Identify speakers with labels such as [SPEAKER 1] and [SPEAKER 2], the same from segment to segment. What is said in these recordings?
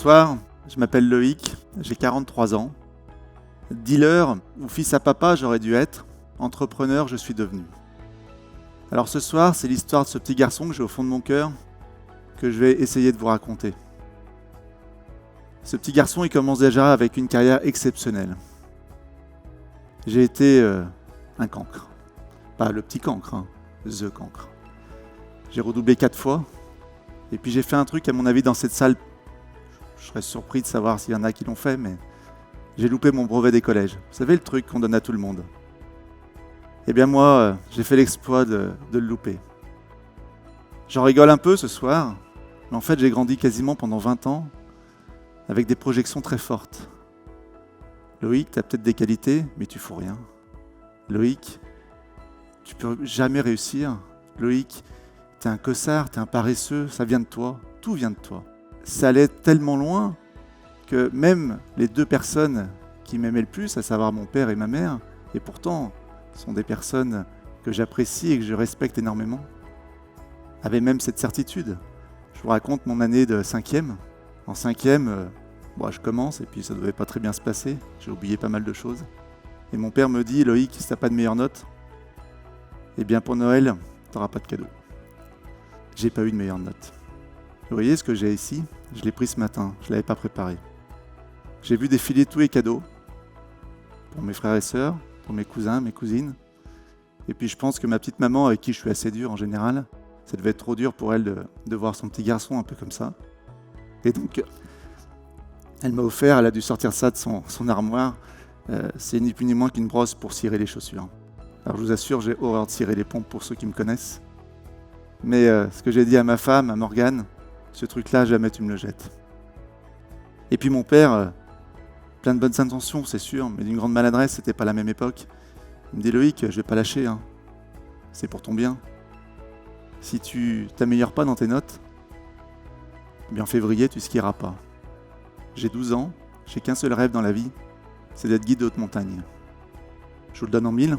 [SPEAKER 1] Bonsoir, je m'appelle Loïc, j'ai 43 ans. Dealer ou fils à papa, j'aurais dû être. Entrepreneur, je suis devenu. Alors ce soir, c'est l'histoire de ce petit garçon que j'ai au fond de mon cœur que je vais essayer de vous raconter. Ce petit garçon, il commence déjà avec une carrière exceptionnelle. J'ai été un cancre. Pas le petit cancre, hein, the cancre. J'ai redoublé 4 fois. Et puis j'ai fait un truc, à mon avis, dans cette salle. Je serais surpris de savoir s'il y en a qui l'ont fait, mais j'ai loupé mon brevet des collèges. Vous savez, le truc qu'on donne à tout le monde. Eh bien moi, j'ai fait l'exploit de le louper. J'en rigole un peu ce soir, mais en fait j'ai grandi quasiment pendant 20 ans avec des projections très fortes. Loïc, tu as peut-être des qualités, mais tu fous rien. Loïc, tu peux jamais réussir. Loïc, t'es un cossard, t'es un paresseux, ça vient de toi, tout vient de toi. Ça allait tellement loin que même les 2 personnes qui m'aimaient le plus, à savoir mon père et ma mère, et pourtant sont des personnes que j'apprécie et que je respecte énormément, avaient même cette certitude. Je vous raconte mon année de 5e. En 5e, je commence et puis ça ne devait pas très bien se passer. J'ai oublié pas mal de choses. Et mon père me dit, Loïc, si tu n'as pas de meilleures notes, eh bien pour Noël, tu n'auras pas de cadeau. J'ai pas eu de meilleures notes. Vous voyez ce que j'ai ici? Je l'ai pris ce matin, je ne l'avais pas préparé. J'ai vu défiler tous les cadeaux pour mes frères et sœurs, pour mes cousins, mes cousines. Et puis je pense que ma petite maman, avec qui je suis assez dur en général, ça devait être trop dur pour elle de voir son petit garçon un peu comme ça. Et donc, elle m'a offert, elle a dû sortir ça de son armoire. C'est ni plus ni moins qu'une brosse pour cirer les chaussures. Alors je vous assure, j'ai horreur de cirer les pompes pour ceux qui me connaissent. Mais ce que j'ai dit à ma femme, à Morgane, ce truc-là, jamais tu me le jettes. Et puis mon père, plein de bonnes intentions, c'est sûr, mais d'une grande maladresse, c'était pas la même époque. Il me dit, Loïc, je vais pas lâcher, hein. C'est pour ton bien. Si tu t'améliores pas dans tes notes, eh bien en février, tu skieras pas. J'ai 12 ans, j'ai qu'un seul rêve dans la vie, c'est d'être guide de haute montagne. Je vous le donne en 1000,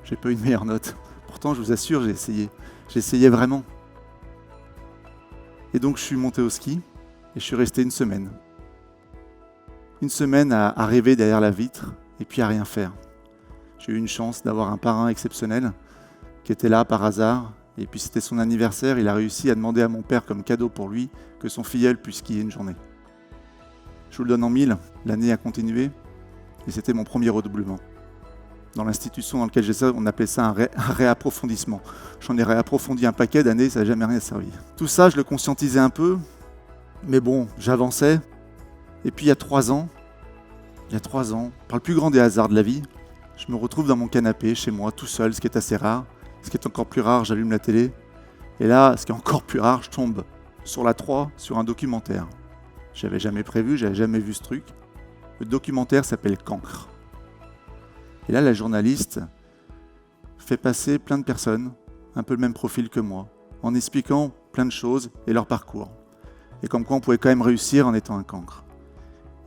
[SPEAKER 1] j'ai pas eu de meilleure note. Pourtant, je vous assure, j'ai essayé. J'essayais vraiment. Et donc, je suis monté au ski et je suis resté une semaine. Une semaine à rêver derrière la vitre et puis à rien faire. J'ai eu une chance d'avoir un parrain exceptionnel qui était là par hasard. Et puis, c'était son anniversaire. Il a réussi à demander à mon père comme cadeau pour lui que son filleul puisse skier une journée. Je vous le donne en 1000. L'année a continué et c'était mon premier redoublement. Dans l'institution dans laquelle j'étais, on appelait ça un réapprofondissement. J'en ai réapprofondi un paquet d'années, ça n'a jamais rien servi. Tout ça, je le conscientisais un peu, mais bon, j'avançais. Et puis il y a 3 ans, par le plus grand des hasards de la vie, je me retrouve dans mon canapé, chez moi, tout seul, ce qui est assez rare. Ce qui est encore plus rare, j'allume la télé. Et là, ce qui est encore plus rare, je tombe sur la 3, sur un documentaire. J'avais jamais prévu, j'avais jamais vu ce truc. Le documentaire s'appelle Cancre. Et là, la journaliste fait passer plein de personnes, un peu le même profil que moi, en expliquant plein de choses et leur parcours. Et comme quoi on pouvait quand même réussir en étant un cancre.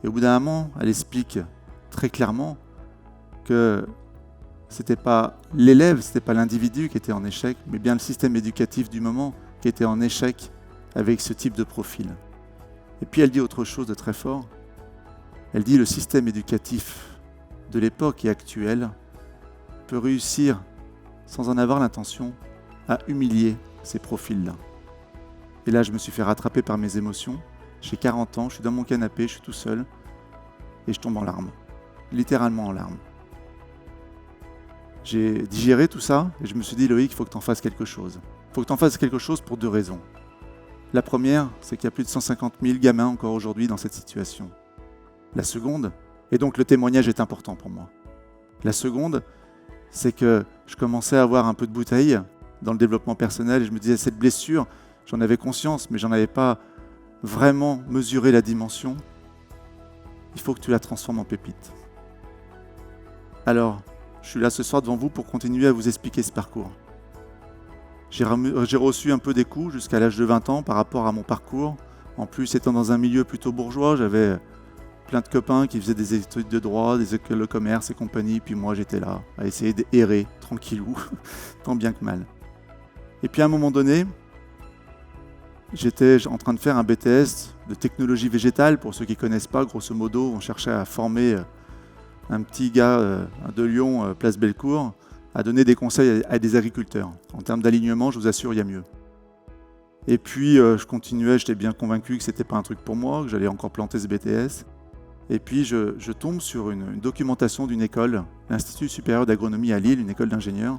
[SPEAKER 1] Et au bout d'un moment, elle explique très clairement que c'était pas l'élève, c'était pas l'individu qui était en échec, mais bien le système éducatif du moment qui était en échec avec ce type de profil. Et puis elle dit autre chose de très fort. Elle dit le système éducatif de l'époque et actuelle peut réussir, sans en avoir l'intention, à humilier ces profils-là. Et là, je me suis fait rattraper par mes émotions. J'ai 40 ans, je suis dans mon canapé, je suis tout seul, et je tombe en larmes. Littéralement en larmes. J'ai digéré tout ça, et je me suis dit, Loïc, il faut que tu en fasses quelque chose. Il faut que tu en fasses quelque chose pour 2 raisons. La première, c'est qu'il y a plus de 150 000 gamins encore aujourd'hui dans cette situation. La seconde, et donc le témoignage est important pour moi. La seconde, c'est que je commençais à avoir un peu de bouteille dans le développement personnel et je me disais, cette blessure, j'en avais conscience, mais j'en avais pas vraiment mesuré la dimension. Il faut que tu la transformes en pépite. Alors, je suis là ce soir devant vous pour continuer à vous expliquer ce parcours. J'ai reçu un peu des coups jusqu'à l'âge de 20 ans par rapport à mon parcours. En plus, étant dans un milieu plutôt bourgeois, j'avais plein de copains qui faisaient des études de droit, des écoles de commerce et compagnie, puis moi j'étais là à essayer d'errer tranquillou, tant bien que mal. Et puis à un moment donné, j'étais en train de faire un BTS de technologie végétale. Pour ceux qui ne connaissent pas, grosso modo, on cherchait à former un petit gars de Lyon, place Bellecour, à donner des conseils à des agriculteurs. En termes d'alignement, je vous assure, il y a mieux. Et puis, je continuais, j'étais bien convaincu que ce n'était pas un truc pour moi, que j'allais encore planter ce BTS. Et puis, je tombe sur une documentation d'une école, l'Institut supérieur d'agronomie à Lille, une école d'ingénieurs,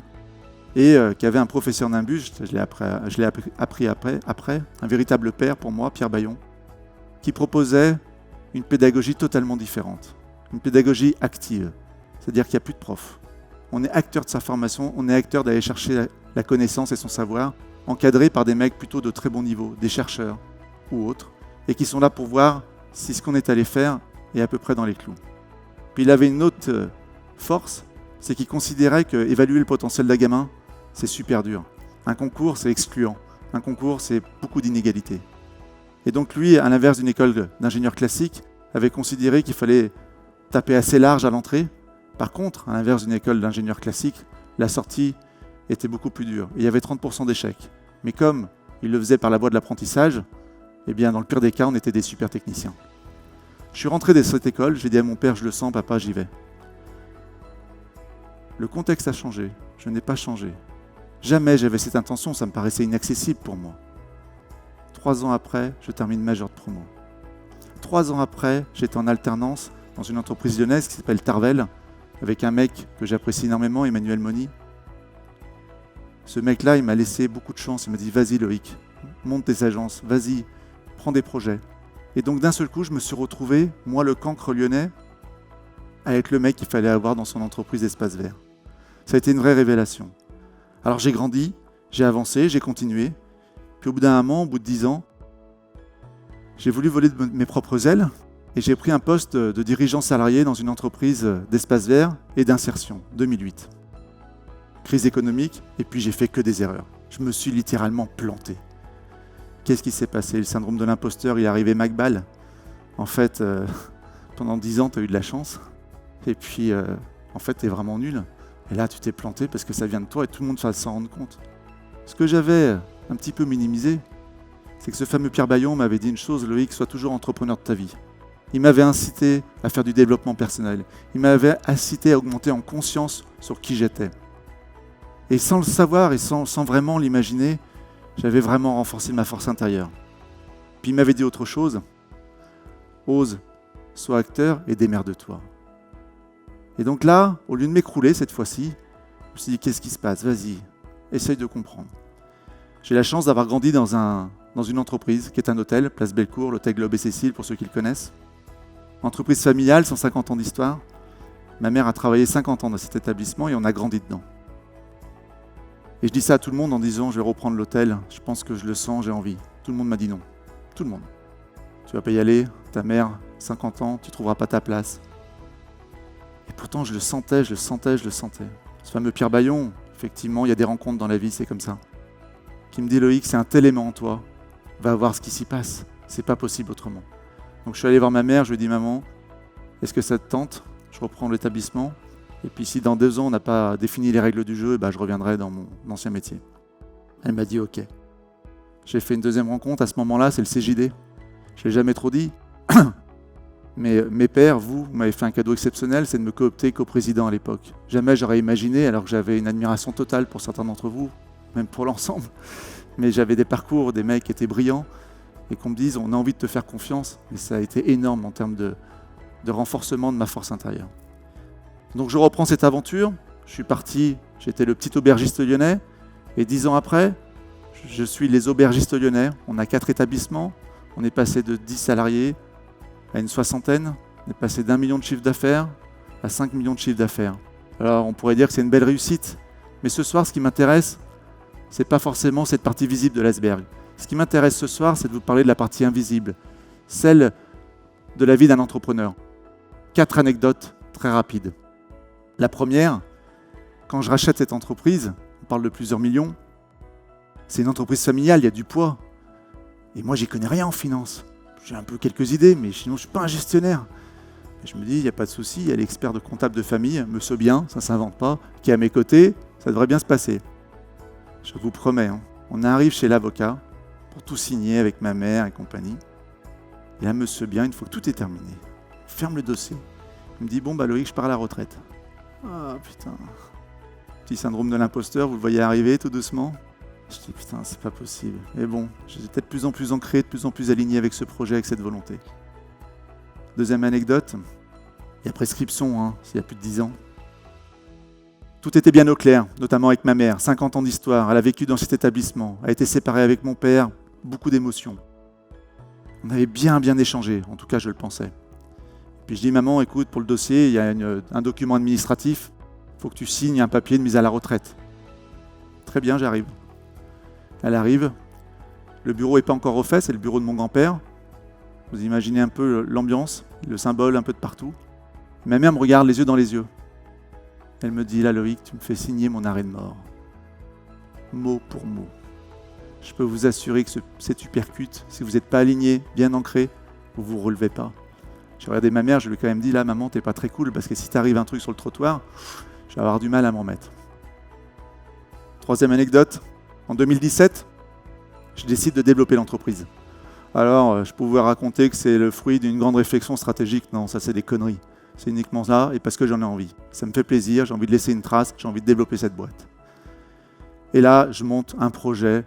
[SPEAKER 1] et qui avait un professeur Nimbus, je l'ai appris après, un véritable père pour moi, Pierre Bayon, qui proposait une pédagogie totalement différente, une pédagogie active, c'est-à-dire qu'il n'y a plus de prof. On est acteur de sa formation, on est acteur d'aller chercher la connaissance et son savoir, encadré par des mecs plutôt de très bon niveau, des chercheurs ou autres, et qui sont là pour voir si ce qu'on est allé faire est à peu près dans les clous. Puis il avait une autre force, c'est qu'il considérait qu'évaluer le potentiel d'un gamin, c'est super dur. Un concours, c'est excluant. Un concours, c'est beaucoup d'inégalités. Et donc lui, à l'inverse d'une école d'ingénieurs classique, avait considéré qu'il fallait taper assez large à l'entrée. Par contre, à l'inverse d'une école d'ingénieurs classique, la sortie était beaucoup plus dure. Et il y avait 30% d'échecs. Mais comme il le faisait par la voie de l'apprentissage, eh bien, dans le pire des cas, on était des super techniciens. Je suis rentré de cette école, j'ai dit à mon père, je le sens, papa, j'y vais. Le contexte a changé, je n'ai pas changé. Jamais j'avais cette intention, ça me paraissait inaccessible pour moi. 3 ans après, je termine major de promo. 3 ans après, j'étais en alternance dans une entreprise lyonnaise qui s'appelle Tarvel, avec un mec que j'apprécie énormément, Emmanuel Moni. Ce mec-là, il m'a laissé beaucoup de chance, il m'a dit « Vas-y Loïc, monte tes agences, vas-y, prends des projets ». Et donc d'un seul coup, je me suis retrouvé, moi le cancre lyonnais, avec le mec qu'il fallait avoir dans son entreprise d'espace vert. Ça a été une vraie révélation. Alors j'ai grandi, j'ai avancé, j'ai continué. Puis au bout d'un moment, au bout de 10 ans, j'ai voulu voler de mes propres ailes et j'ai pris un poste de dirigeant salarié dans une entreprise d'espace vert et d'insertion, 2008. Crise économique, et puis j'ai fait que des erreurs. Je me suis littéralement planté. Qu'est-ce qui s'est passé? Le syndrome de l'imposteur, il est arrivé Macbal. En fait, pendant 10 ans, tu as eu de la chance. Et puis, en fait, tu es vraiment nul. Et là, tu t'es planté parce que ça vient de toi et tout le monde va s'en rendre compte. Ce que j'avais un petit peu minimisé, c'est que ce fameux Pierre Bayon m'avait dit une chose, Loïc, sois toujours entrepreneur de ta vie. Il m'avait incité à faire du développement personnel. Il m'avait incité à augmenter en conscience sur qui j'étais. Et sans le savoir et sans vraiment l'imaginer, j'avais vraiment renforcé ma force intérieure. Puis il m'avait dit autre chose, ose, sois acteur et démerde-toi. Et donc là, au lieu de m'écrouler cette fois-ci, je me suis dit, qu'est-ce qui se passe? Vas-y, essaye de comprendre. J'ai la chance d'avoir grandi dans une entreprise qui est un hôtel, place Bellecour, l'hôtel Globe et Cécile, pour ceux qui le connaissent. Entreprise familiale, 150 ans d'histoire. Ma mère a travaillé 50 ans dans cet établissement et on a grandi dedans. Et je dis ça à tout le monde en disant, je vais reprendre l'hôtel, je pense que je le sens, j'ai envie. Tout le monde m'a dit non. Tout le monde. Tu vas pas y aller, ta mère, 50 ans, tu trouveras pas ta place. Et pourtant, je le sentais. Ce fameux Pierre Bayon, effectivement, il y a des rencontres dans la vie, c'est comme ça. Qui me dit, Loïc, c'est un tel aimant en toi, va voir ce qui s'y passe. C'est pas possible autrement. Donc je suis allé voir ma mère, je lui ai dit, maman, est-ce que ça te tente? Je reprends l'établissement. Et puis si dans 2 ans, on n'a pas défini les règles du jeu, je reviendrai dans mon ancien métier. Elle m'a dit, ok. J'ai fait une deuxième rencontre, à ce moment-là, c'est le CJD. Je ne l'ai jamais trop dit. Mais mes pères, vous m'avez fait un cadeau exceptionnel, c'est de me coopter co-président à l'époque. Jamais j'aurais imaginé, alors que j'avais une admiration totale pour certains d'entre vous, même pour l'ensemble, mais j'avais des parcours, des mecs qui étaient brillants, et qu'on me dise, on a envie de te faire confiance, et ça a été énorme en termes de renforcement de ma force intérieure. Donc je reprends cette aventure, je suis parti, j'étais le petit aubergiste lyonnais, et 10 ans après, je suis les aubergistes lyonnais. On a 4 établissements, on est passé de 10 salariés à une 60aine, on est passé d'1 million de chiffre d'affaires à 5 millions de chiffre d'affaires. Alors on pourrait dire que c'est une belle réussite, mais ce soir, ce qui m'intéresse, c'est pas forcément cette partie visible de l'iceberg. Ce qui m'intéresse ce soir, c'est de vous parler de la partie invisible, celle de la vie d'un entrepreneur. 4 anecdotes très rapides. La première, quand je rachète cette entreprise, on parle de plusieurs millions, c'est une entreprise familiale, il y a du poids. Et moi, j'y connais rien en finance. J'ai un peu quelques idées, mais sinon, je ne suis pas un gestionnaire. Et je me dis, il n'y a pas de souci, il y a l'expert de comptable de famille, monsieur Bien, ça ne s'invente pas, qui est à mes côtés, ça devrait bien se passer. Je vous promets, on arrive chez l'avocat, pour tout signer avec ma mère et compagnie. Et là, monsieur bien, une fois que tout est terminé, ferme le dossier. Il me dit, bon, Loïc, je pars à la retraite. Ah, putain. Petit syndrome de l'imposteur, vous le voyez arriver tout doucement. Je dis, putain, c'est pas possible. Mais bon, j'étais de plus en plus ancré, de plus en plus aligné avec ce projet, avec cette volonté. Deuxième anecdote, il y a prescription, il y a plus de 10 ans. Tout était bien au clair, notamment avec ma mère, 50 ans d'histoire, elle a vécu dans cet établissement, a été séparée avec mon père, beaucoup d'émotions. On avait bien échangé, en tout cas je le pensais. Puis je dis, maman, écoute, pour le dossier, il y a un document administratif, il faut que tu signes un papier de mise à la retraite. Très bien, j'arrive. Elle arrive, le bureau n'est pas encore refait, c'est le bureau de mon grand-père. Vous imaginez un peu l'ambiance, le symbole un peu de partout. Ma mère me regarde les yeux dans les yeux. Elle me dit, là Loïc, tu me fais signer mon arrêt de mort. Mot pour mot. Je peux vous assurer que c'est uppercut. Si vous n'êtes pas aligné, bien ancré, vous ne vous relevez pas. J'ai regardé ma mère, je lui ai quand même dit, là maman, t'es pas très cool, parce que si t'arrive un truc sur le trottoir, je vais avoir du mal à m'en remettre. Troisième anecdote, en 2017, je décide de développer l'entreprise. Alors, je peux vous raconter que c'est le fruit d'une grande réflexion stratégique. Non, ça c'est des conneries. C'est uniquement ça, et parce que j'en ai envie. Ça me fait plaisir, j'ai envie de laisser une trace, j'ai envie de développer cette boîte. Et là, je monte un projet,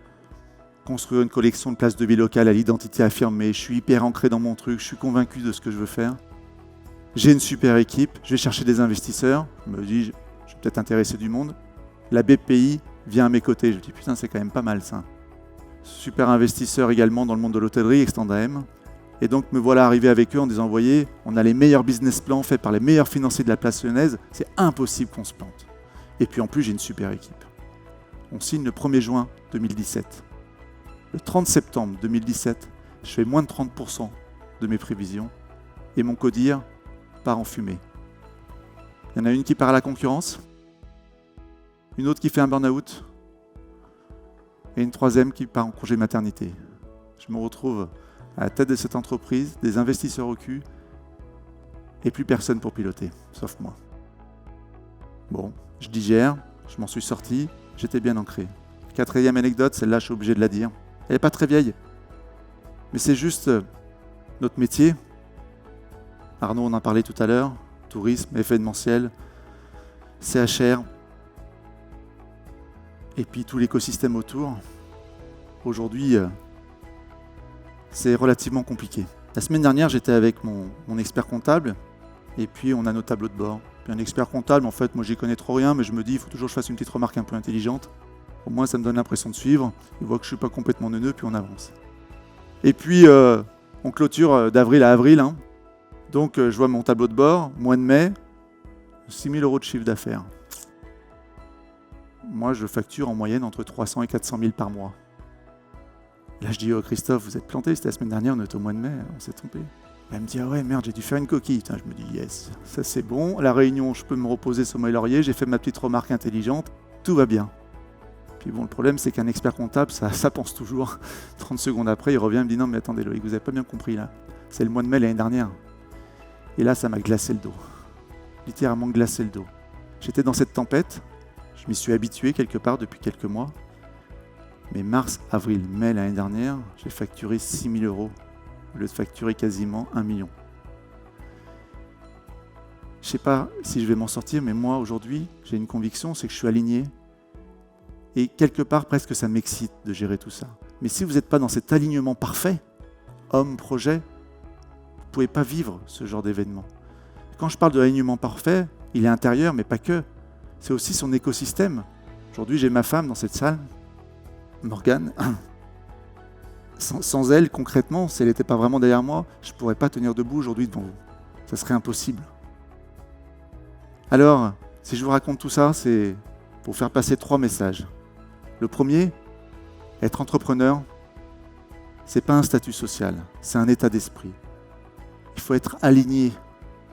[SPEAKER 1] construire une collection de places de vie locales à l'identité affirmée. Je suis hyper ancré dans mon truc, je suis convaincu de ce que je veux faire. J'ai une super équipe, je vais chercher des investisseurs. Je me dis, je vais peut-être intéresser du monde. La BPI vient à mes côtés. Je me dis, putain, c'est quand même pas mal ça. Super investisseur également dans le monde de l'hôtellerie, Extendam. Et donc me voilà arrivé avec eux en disant, voyez, on a les meilleurs business plans faits par les meilleurs financiers de la place lyonnaise. C'est impossible qu'on se plante. Et puis en plus, j'ai une super équipe. On signe le 1er juin 2017. Le 30 septembre 2017, je fais moins de 30% de mes prévisions et mon codir part en fumée. Il y en a une qui part à la concurrence, une autre qui fait un burn-out et une troisième qui part en congé maternité. Je me retrouve à la tête de cette entreprise, des investisseurs au cul et plus personne pour piloter, sauf moi. Bon, je digère, je m'en suis sorti, j'étais bien ancré. Quatrième anecdote, celle-là je suis obligé de la dire. Elle n'est pas très vieille, mais c'est juste notre métier. Arnaud en a parlé tout à l'heure, tourisme, événementiel, CHR, et puis tout l'écosystème autour. Aujourd'hui, c'est relativement compliqué. La semaine dernière, j'étais avec mon expert comptable, et puis on a nos tableaux de bord. Puis un expert comptable, en fait, moi j'y connais trop rien, mais je me dis, il faut toujours que je fasse une petite remarque un peu intelligente. Au moins, ça me donne l'impression de suivre. Il voit que je ne suis pas complètement neuneux, puis on avance. Et puis, on clôture d'avril à avril. Donc, je vois mon tableau de bord, mois de mai, 6 000 € de chiffre d'affaires. Moi, je facture en moyenne entre 300 et 400 000 par mois. Là, je dis, oh Christophe, vous êtes planté, c'était la semaine dernière, on était au mois de mai, on s'est trompé. Elle me dit, ah ouais, merde, j'ai dû faire une coquille. Putain, je me dis, yes, ça c'est bon. La réunion, je peux me reposer sur mes lauriers, j'ai fait ma petite remarque intelligente, tout va bien. Puis bon, le problème, c'est qu'un expert comptable, ça pense toujours. 30 secondes après, il revient et me dit, non, mais attendez, Loïc, vous n'avez pas bien compris là. C'est le mois de mai l'année dernière. Et là, ça m'a glacé le dos. Littéralement glacé le dos. J'étais dans cette tempête, je m'y suis habitué quelque part depuis quelques mois. Mais mars, avril, mai l'année dernière, j'ai facturé 6 000 € au lieu de facturer quasiment 1 million. Je ne sais pas si je vais m'en sortir, mais moi, aujourd'hui, j'ai une conviction, c'est que je suis aligné. Et quelque part, presque, ça m'excite de gérer tout ça. Mais si vous n'êtes pas dans cet alignement parfait, homme, projet, vous ne pouvez pas vivre ce genre d'événement. Quand je parle de l'alignement parfait, il est intérieur, mais pas que. C'est aussi son écosystème. Aujourd'hui, j'ai ma femme dans cette salle, Morgane. Sans elle, concrètement, si elle n'était pas vraiment derrière moi, je ne pourrais pas tenir debout aujourd'hui devant vous. Ça serait impossible. Alors, si je vous raconte tout ça, c'est pour faire passer 3 messages. Le premier, être entrepreneur, ce n'est pas un statut social, c'est un état d'esprit. Il faut être aligné,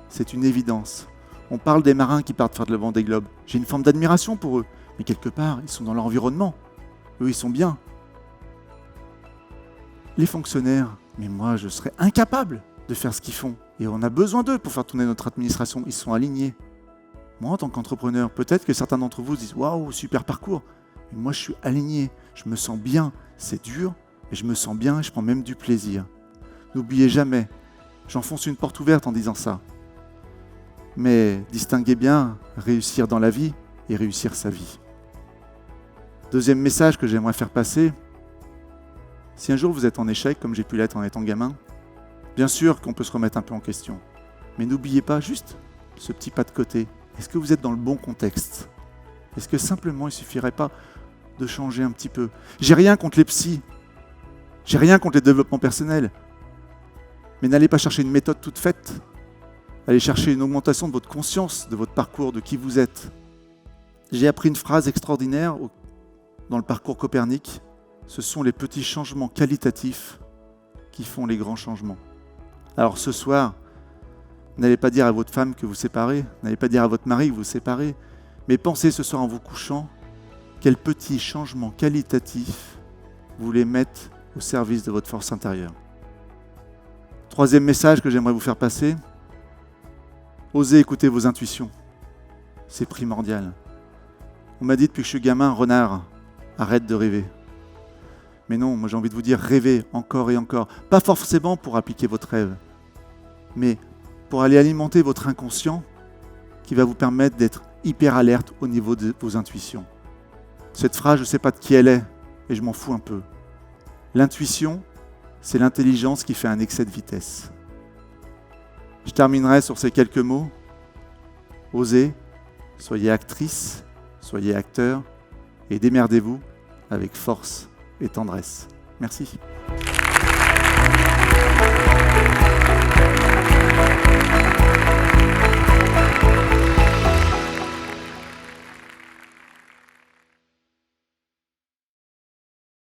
[SPEAKER 1] c'est une évidence. On parle des marins qui partent faire de le Vendée Globe. J'ai une forme d'admiration pour eux, mais quelque part, ils sont dans leur environnement. Eux, ils sont bien. Les fonctionnaires, mais moi, je serais incapable de faire ce qu'ils font. Et on a besoin d'eux pour faire tourner notre administration. Ils sont alignés. Moi, en tant qu'entrepreneur, peut-être que certains d'entre vous se disent « Waouh, super parcours !» Mais moi, je suis aligné, je me sens bien. C'est dur, Et je me sens bien et je prends même du plaisir. N'oubliez jamais, j'enfonce une porte ouverte en disant ça. Mais distinguez bien réussir dans la vie et réussir sa vie. Deuxième message que j'aimerais faire passer, si un jour vous êtes en échec, comme j'ai pu l'être en étant gamin, bien sûr qu'on peut se remettre un peu en question. Mais n'oubliez pas juste ce petit pas de côté. Est-ce que vous êtes dans le bon contexte ? Est-ce que simplement il ne suffirait pas de changer un petit peu ? J'ai rien contre les psys, j'ai rien contre les développements personnels. Mais n'allez pas chercher une méthode toute faite. Allez chercher une augmentation de votre conscience, de votre parcours, de qui vous êtes. J'ai appris une phrase extraordinaire dans le parcours Copernic. Ce sont les petits changements qualitatifs qui font les grands changements. Alors ce soir, n'allez pas dire à votre femme que vous séparez, n'allez pas dire à votre mari que vous séparez, mais pensez ce soir en vous couchant, quels petits changements qualitatifs vous voulez mettre au service de votre force intérieure. Troisième message que j'aimerais vous faire passer, osez écouter vos intuitions. C'est primordial. On m'a dit depuis que je suis gamin, renard, arrête de rêver. Mais non, moi j'ai envie de vous dire, rêvez encore et encore. Pas forcément pour appliquer votre rêve, mais pour aller alimenter votre inconscient qui va vous permettre d'être hyper alerte au niveau de vos intuitions. Cette phrase, je ne sais pas de qui elle est, et je m'en fous un peu. L'intuition, c'est l'intelligence qui fait un excès de vitesse. Je terminerai sur ces quelques mots. Osez, soyez actrice, soyez acteur, et démerdez-vous avec force et tendresse. Merci.